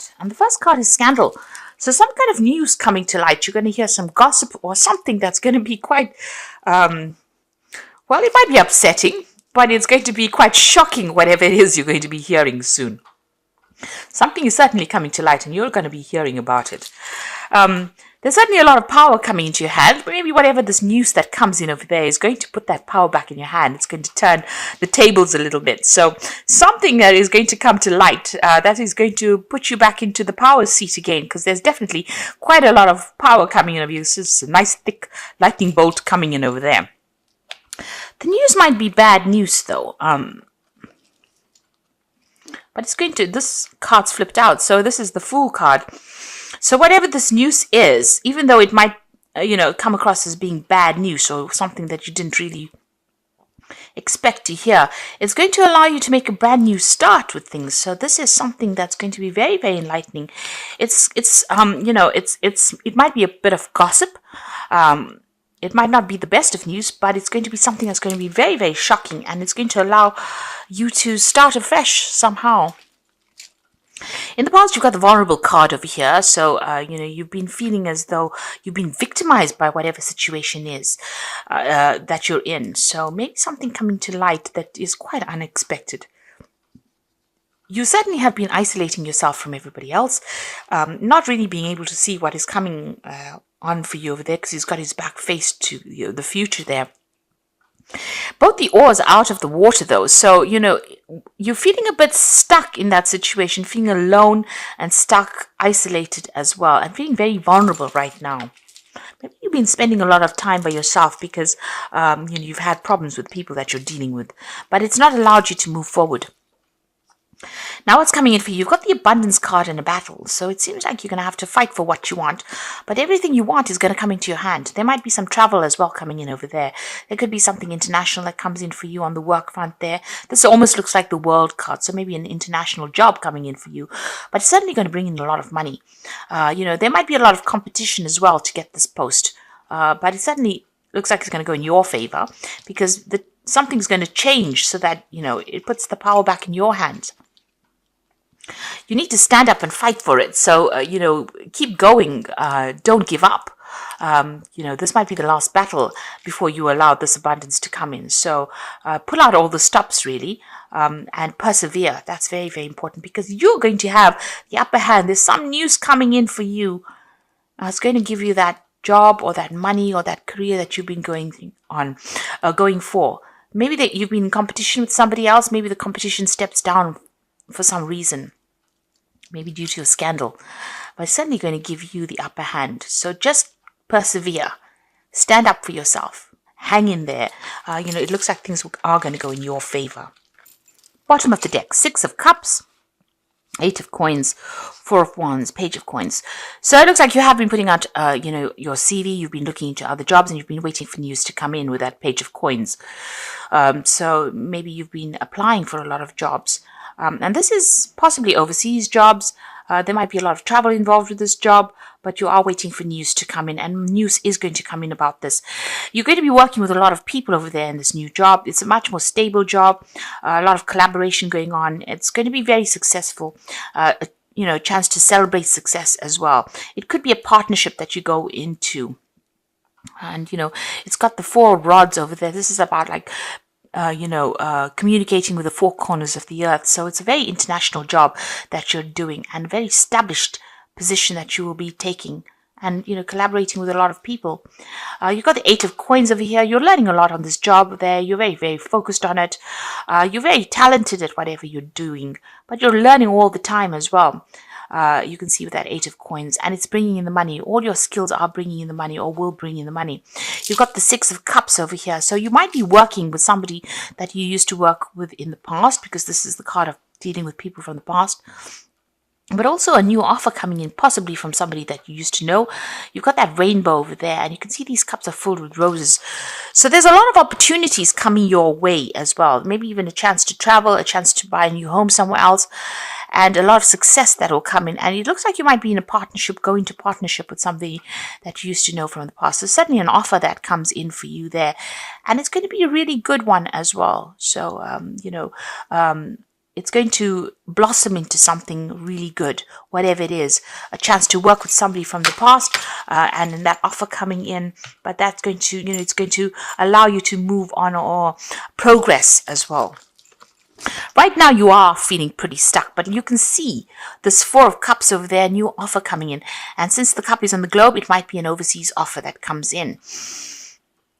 light. And the first card is scandal. So some kind of news coming to light. You're going to hear some gossip or something that's going to be quite, well, it might be upsetting, but it's going to be quite shocking, whatever it is you're going to be hearing soon. Something is certainly coming to light and you're going to be hearing about it. There's certainly a lot of power coming into your hand. Maybe whatever this news that comes in over there is going to put that power back in your hand. It's going to turn the tables a little bit. So something that is going to come to light that is going to put you back into the power seat again, because there's definitely quite a lot of power coming in over you. This is a nice thick lightning bolt coming in over there. The news might be bad news though. But it's going to, this card's flipped out. So this is the Fool card. So whatever this news is, even though it might, come across as being bad news or something that you didn't really expect to hear, it's going to allow you to make a brand new start with things. So this is something that's going to be very, very enlightening. It might be a bit of gossip. It might not be the best of news, but it's going to be something that's going to be very, very shocking, and it's going to allow you to start afresh somehow. In the past, you've got the vulnerable card over here. So, you've been feeling as though you've been victimized by whatever situation is that you're in. So maybe something coming to light that is quite unexpected. You certainly have been isolating yourself from everybody else, not really being able to see what is coming on for you over there, because he's got his back faced to the future there. Both the oars are out of the water though, so you're feeling a bit stuck in that situation, feeling alone and stuck, isolated as well, and feeling very vulnerable right now. Maybe you've been spending a lot of time by yourself because you've had problems with people that you're dealing with, but it's not allowed you to move forward. Now what's coming in for you? You've got the abundance card in a battle. So it seems like you're going to have to fight for what you want. But everything you want is going to come into your hand. There might be some travel as well coming in over there. There could be something international that comes in for you on the work front there. This almost looks like the world card. So maybe an international job coming in for you. But it's certainly going to bring in a lot of money. There might be a lot of competition as well to get this post. But it certainly looks like it's going to go in your favor, because something's going to change so that, it puts the power back in your hands. You need to stand up and fight for it. So, keep going. Don't give up. This might be the last battle before you allow this abundance to come in. So, pull out all the stops, really, and persevere. That's very, very important, because you're going to have the upper hand. There's some news coming in for you. It's going to give you that job or that money or that career that you've been going for. Maybe that you've been in competition with somebody else. Maybe the competition steps down for some reason. Maybe due to a scandal, but it's certainly going to give you the upper hand. So just persevere, stand up for yourself, hang in there. It looks like things are going to go in your favor. Bottom of the deck, 6 of Cups, 8 of Coins, 4 of Wands, Page of Coins. So it looks like you have been putting out, your CV. You've been looking into other jobs, and you've been waiting for news to come in with that Page of Coins. So maybe you've been applying for a lot of jobs. And this is possibly overseas jobs. There might be a lot of travel involved with this job, but you are waiting for news to come in, and news is going to come in about this. You're going to be working with a lot of people over there in this new job. It's a much more stable job, a lot of collaboration going on. It's going to be very successful. A chance to celebrate success as well. It could be a partnership that you go into. And, it's got the 4 rods over there. This is about communicating with the 4 corners of the earth. So it's a very international job that you're doing, and a very established position that you will be taking, and collaborating with a lot of people. You've got the 8 of Coins over here. You're learning a lot on this job there. You're very, very focused on it. You're very talented at whatever you're doing, but you're learning all the time as well. You can see with that 8 of Coins, and it's bringing in the money. All your skills are bringing in the money, or will bring in the money. You've got the 6 of Cups over here. So you might be working with somebody that you used to work with in the past, because this is the card of dealing with people from the past. But also a new offer coming in, possibly from somebody that you used to know. You've got that rainbow over there, and you can see these cups are filled with roses. So there's a lot of opportunities coming your way as well. Maybe even a chance to travel, a chance to buy a new home somewhere else, and a lot of success that will come in. And it looks like you might be in a partnership, going to partnership with somebody that you used to know from the past. There's certainly an offer that comes in for you there, and it's going to be a really good one as well. So, it's going to blossom into something really good, whatever it is. A chance to work with somebody from the past, and then that offer coming in. But that's going to, it's going to allow you to move on or progress as well. Right now you are feeling pretty stuck, but you can see this Four of Cups over there, new offer coming in. And since the cup is on the globe, it might be an overseas offer that comes in.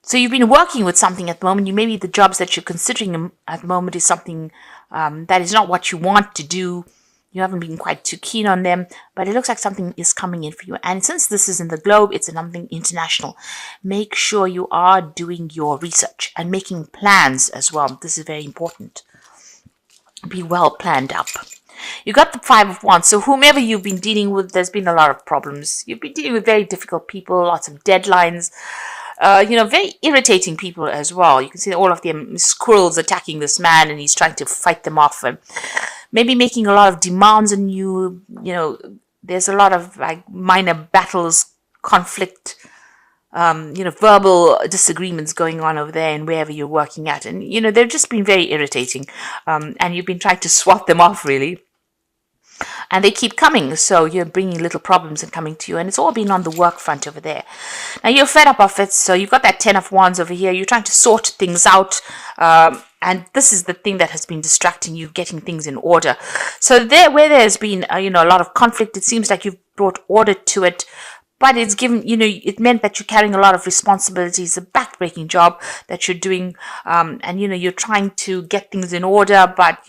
So you've been working with something at the moment. Maybe the jobs that you're considering at the moment is something that is not what you want to do. You haven't been quite too keen on them, but it looks like something is coming in for you. And since this is in the globe, it's something international. Make sure you are doing your research and making plans as well. This is very important. Be well planned up. You got the Five of Wands. So whomever you've been dealing with, there's been a lot of problems. You've been dealing with very difficult people, lots of deadlines. Very irritating people as well. You can see all of them squirrels attacking this man, and he's trying to fight them off, and maybe making a lot of demands on you. There's a lot of like minor battles, conflict, verbal disagreements going on over there and wherever you're working at. And, they've just been very irritating. And you've been trying to swat them off, really. And they keep coming, so you're bringing little problems and coming to you, and it's all been on the work front over there. Now you're fed up of it, so you've got that Ten of Wands over here. You're trying to sort things out, and this is the thing that has been distracting you, getting things in order. So where there's been a lot of conflict, it seems like you've brought order to it. But it's given, it meant that you're carrying a lot of responsibilities, a backbreaking job that you're doing, and you're trying to get things in order, but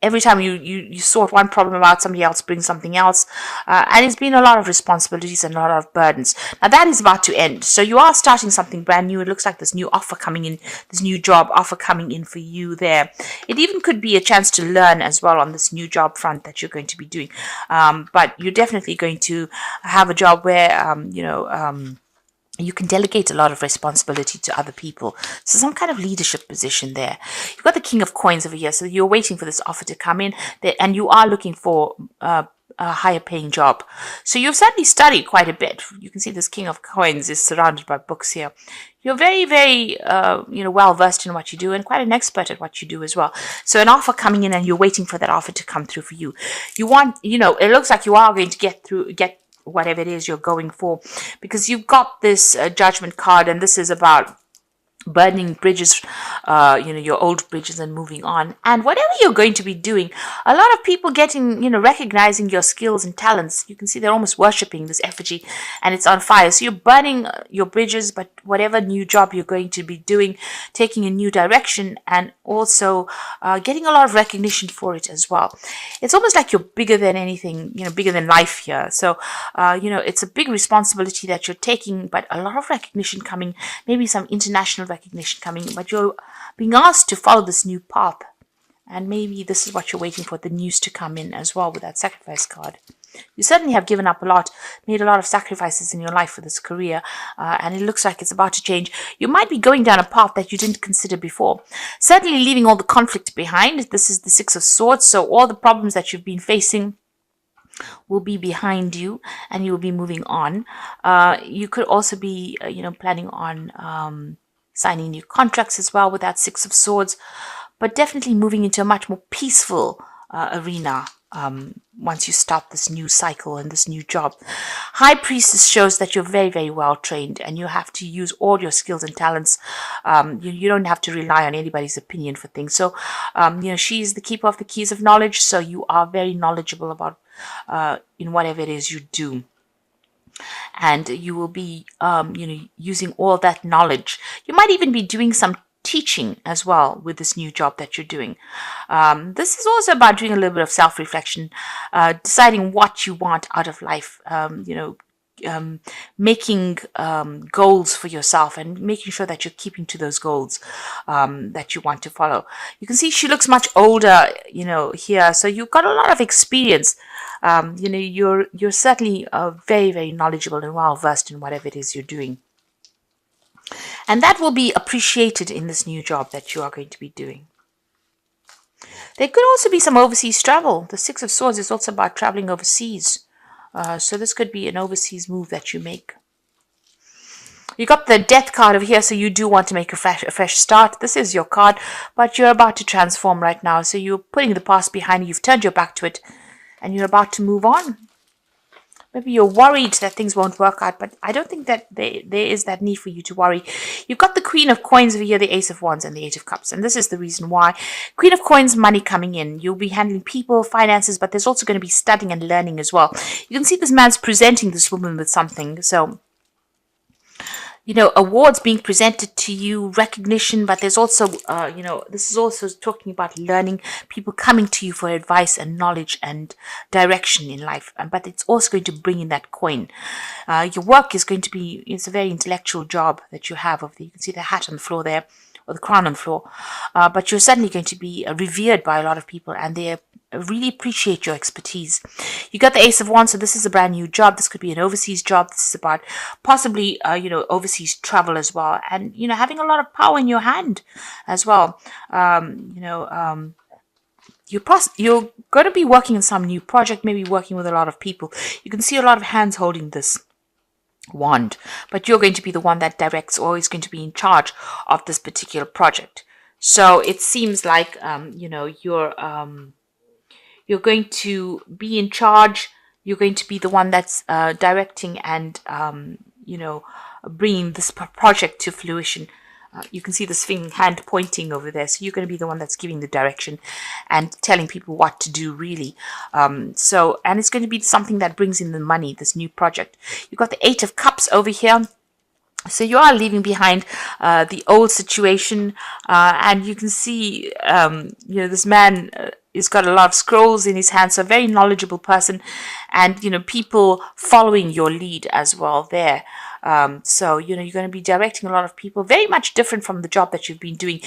every time you sort one problem out, somebody else brings something else. And it's been a lot of responsibilities and a lot of burdens. Now that is about to end. So you are starting something brand new. It looks like this new offer coming in, this new job offer coming in for you there. It even could be a chance to learn as well on this new job front that you're going to be doing. But you're definitely going to have a job where, you can delegate a lot of responsibility to other people. So some kind of leadership position there. You've got the King of Coins over here. So you're waiting for this offer to come in, and you are looking for a higher paying job. So you've certainly studied quite a bit. You can see this King of Coins is surrounded by books here. You're very, very, well versed in what you do, and quite an expert at what you do as well. So an offer coming in, and you're waiting for that offer to come through for you. You want, it looks like you are going to get whatever it is you're going for, because you've got this judgment card, and this is about burning bridges, your old bridges, and moving on. And whatever you're going to be doing, a lot of people getting, recognizing your skills and talents. You can see they're almost worshipping this effigy, and it's on fire. So you're burning your bridges, but whatever new job you're going to be doing, taking a new direction, and also getting a lot of recognition for it as well. It's almost like you're bigger than anything, bigger than life here. So, it's a big responsibility that you're taking, but a lot of recognition coming, maybe some international recognition coming, but you're being asked to follow this new path, and maybe this is what you're waiting for, the news to come in as well with that sacrifice card. You certainly have given up a lot, made a lot of sacrifices in your life for this career, and it looks like it's about to change. You might be going down a path that you didn't consider before, certainly leaving all the conflict behind. This is the Six of Swords, so all the problems that you've been facing will be behind you, and you will be moving on. You could also be planning on signing new contracts as well with that Six of Swords, but definitely moving into a much more peaceful arena once you start this new cycle and this new job. High Priestess shows that you're very, very well trained, and you have to use all your skills and talents. You don't have to rely on anybody's opinion for things. So, she's the keeper of the keys of knowledge, so you are very knowledgeable about in whatever it is you do. And you will be, using all that knowledge. You might even be doing some teaching as well with this new job that you're doing. This is also about doing a little bit of self-reflection, deciding what you want out of life, making goals for yourself, and making sure that you're keeping to those goals that you want to follow. You can see she looks much older, here. So you've got a lot of experience. You're certainly very, very knowledgeable and well versed in whatever it is you're doing. And that will be appreciated in this new job that you are going to be doing. There could also be some overseas travel. The Six of Swords is also about traveling overseas. So this could be an overseas move that you make. You got the death card over here, so you do want to make a fresh start. This is your card, but you're about to transform right now. So you're putting the past behind you. You've turned your back to it, and you're about to move on. Maybe you're worried that things won't work out, but I don't think that there is that need for you to worry. You've got the Queen of Coins over here, the Ace of Wands, and the Eight of Cups. And this is the reason why. Queen of Coins, money coming in. You'll be handling people, finances, but there's also going to be studying and learning as well. You can see this man's presenting this woman with something. So, you know, awards being presented to you, recognition, but there's also, you know, this is also talking about learning, people coming to you for advice and knowledge and direction in life. But it's also going to bring in that coin. Your work is going to be, it's a very intellectual job that you have. You can see the hat on the floor there, or the crown on the floor. But you're suddenly going to be revered by a lot of people, and they really appreciate your expertise. You got the Ace of Wands, so this is a brand new job. This could be an overseas job. This is about possibly, you know, overseas travel as well, and you know, having a lot of power in your hand as well. You know, you're going to be working in some new project, maybe working with a lot of people. You can see a lot of hands holding this wand, but you're going to be the one that directs, or is going to be in charge of this particular project. So it seems like, you know, you're going to be in charge. You're going to be the one that's directing and, you know, bringing this project to fruition. You can see this hand pointing over there. So you're going to be the one that's giving the direction and telling people what to do, really. And it's going to be something that brings in the money, this new project. You've got the Eight of Cups over here. So you are leaving behind the old situation, and you can see, you know, this man he's got a lot of scrolls in his hand, so a very knowledgeable person, and you know, people following your lead as well there. So you know, you're going to be directing a lot of people, very much different from the job that you've been doing.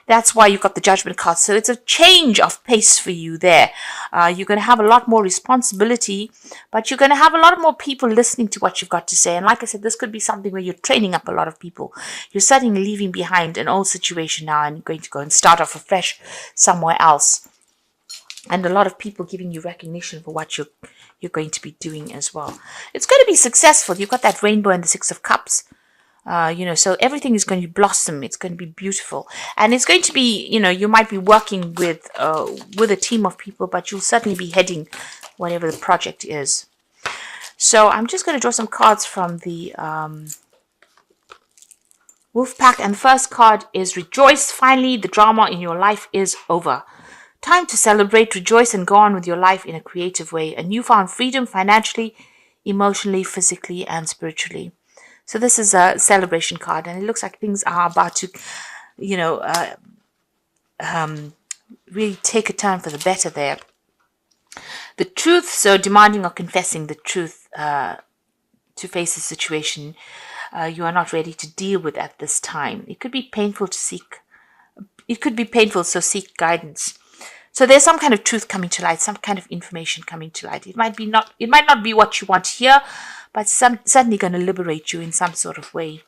That's why you've got the Judgment card. So it's a change of pace for you there. You're going to have a lot more responsibility, but you're going to have a lot more people listening to what you've got to say. And like I said, this could be something where you're training up a lot of people. You're suddenly leaving behind an old situation now and going to go and start off afresh somewhere else. And a lot of people giving you recognition for what you're going to be doing as well. It's going to be successful. You've got that rainbow and the Six of Cups. You know, so everything is going to blossom. It's going to be beautiful, and it's going to be, you know, you might be working with a team of people, but you'll certainly be heading whatever the project is. So I'm just going to draw some cards from the Wolf Pack, and the first card is Rejoice. Finally, the drama in your life is over. Time to celebrate, rejoice, and go on with your life in a creative way. A newfound freedom financially, emotionally, physically, and spiritually. So this is a celebration card, and it looks like things are about to, you know, really take a turn for the better there. The truth, so demanding or confessing the truth to face a situation you are not ready to deal with at this time. It could be painful to seek. It could be painful, so seek guidance. So there's some kind of truth coming to light, some kind of information coming to light. It might not be what you want to hear, but certainly going to liberate you in some sort of way.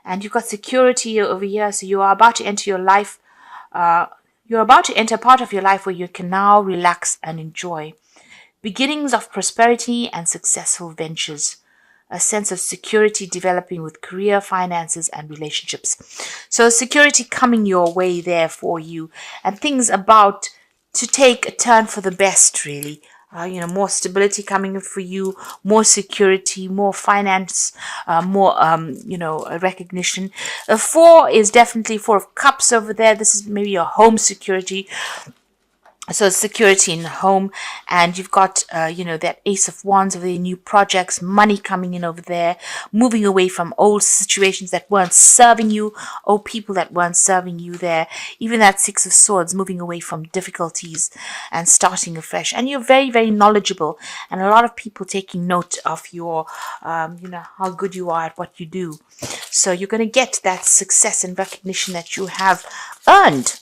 And you've got security over here, so you are about to enter your life. You're about to enter a part of your life where you can now relax and enjoy. Beginnings of prosperity and successful ventures. A sense of security developing with career, finances, and relationships. So security coming your way there for you, and things about to take a turn for the best, really. You know, more stability coming in for you, more security, more finance, more, you know, recognition. 4 is definitely 4 of Cups over there. This is maybe your home security. So security in the home, and you've got, you know, that Ace of Wands over there, new projects, money coming in over there, moving away from old situations that weren't serving you, old people that weren't serving you there. Even that Six of Swords, moving away from difficulties and starting afresh. And you're very, very knowledgeable, and a lot of people taking note of your, you know, how good you are at what you do. So you're going to get that success and recognition that you have earned.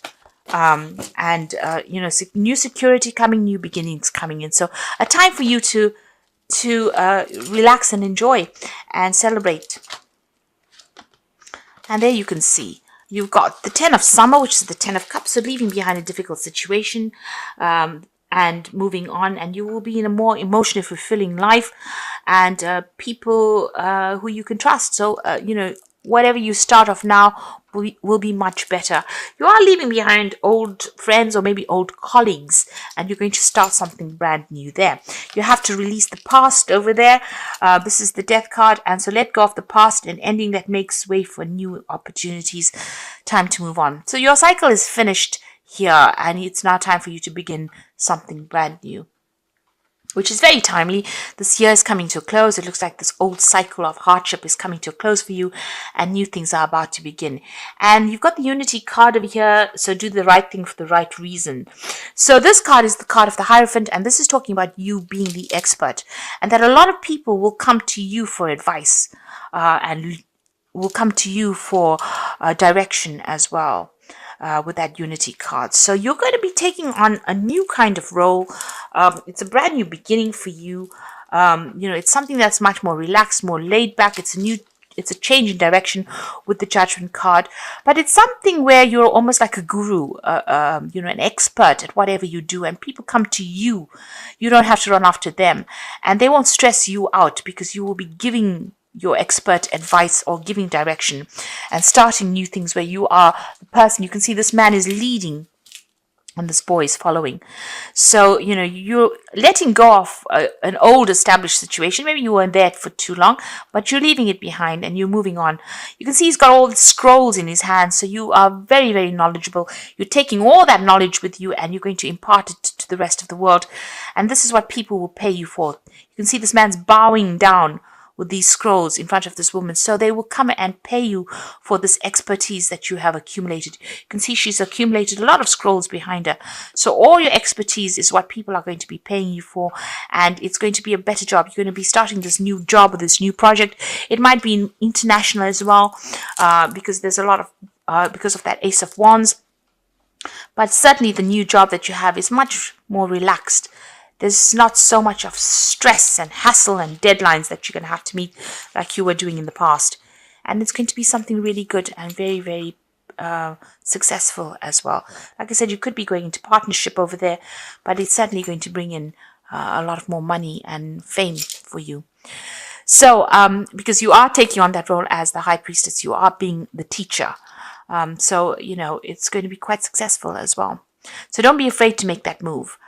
You know, new security coming, new beginnings coming in. So a time for you to relax and enjoy and celebrate. And there you can see you've got the 10 of Summer, which is the 10 of Cups, so leaving behind a difficult situation and moving on, and you will be in a more emotionally fulfilling life. and people who you can trust. So, whatever you start off now will be much better. You are leaving behind old friends or maybe old colleagues, and you're going to start something brand new there. You have to release the past over there. This is the Death card, and so let go of the past, and ending that makes way for new opportunities. Time to move on. So your cycle is finished here, and it's now time for you to begin something brand new, which is very timely. This year is coming to a close. It looks like this old cycle of hardship is coming to a close for you, and new things are about to begin. And you've got the Unity card over here, so do the right thing for the right reason. So this card is the card of the Hierophant, and this is talking about you being the expert, and that a lot of people will come to you for advice, and will come to you for direction as well. With that Unity card. So you're going to be taking on a new kind of role. It's a brand new beginning for you. It's something that's much more relaxed, more laid back. It's a change in direction with the Judgment card. But it's something where you're almost like a guru, an expert at whatever you do, and people come to you. You don't have to run after them, and they won't stress you out because you will be giving your expert advice or giving direction and starting new things where you are the person. You can see this man is leading and this boy is following. So, you're letting go of an old established situation. Maybe you weren't there for too long, but you're leaving it behind and you're moving on. You can see he's got all the scrolls in his hands. So you are very, very knowledgeable. You're taking all that knowledge with you and you're going to impart it to the rest of the world. And this is what people will pay you for. You can see this man's bowing down with these scrolls in front of this woman. So they will come and pay you for this expertise that you have accumulated. You can see she's accumulated a lot of scrolls behind her. So all your expertise is what people are going to be paying you for. And it's going to be a better job. You're going to be starting this new job or this new project. It might be international as well, because there's a lot of, because of that Ace of Wands. But certainly the new job that you have is much more relaxed. There's not so much of stress and hassle and deadlines that you're going to have to meet like you were doing in the past. And it's going to be something really good and very, very successful as well. Like I said, you could be going into partnership over there, but it's certainly going to bring in a lot of more money and fame for you. So, because you are taking on that role as the High Priestess, you are being the teacher. So, it's going to be quite successful as well. So don't be afraid to make that move.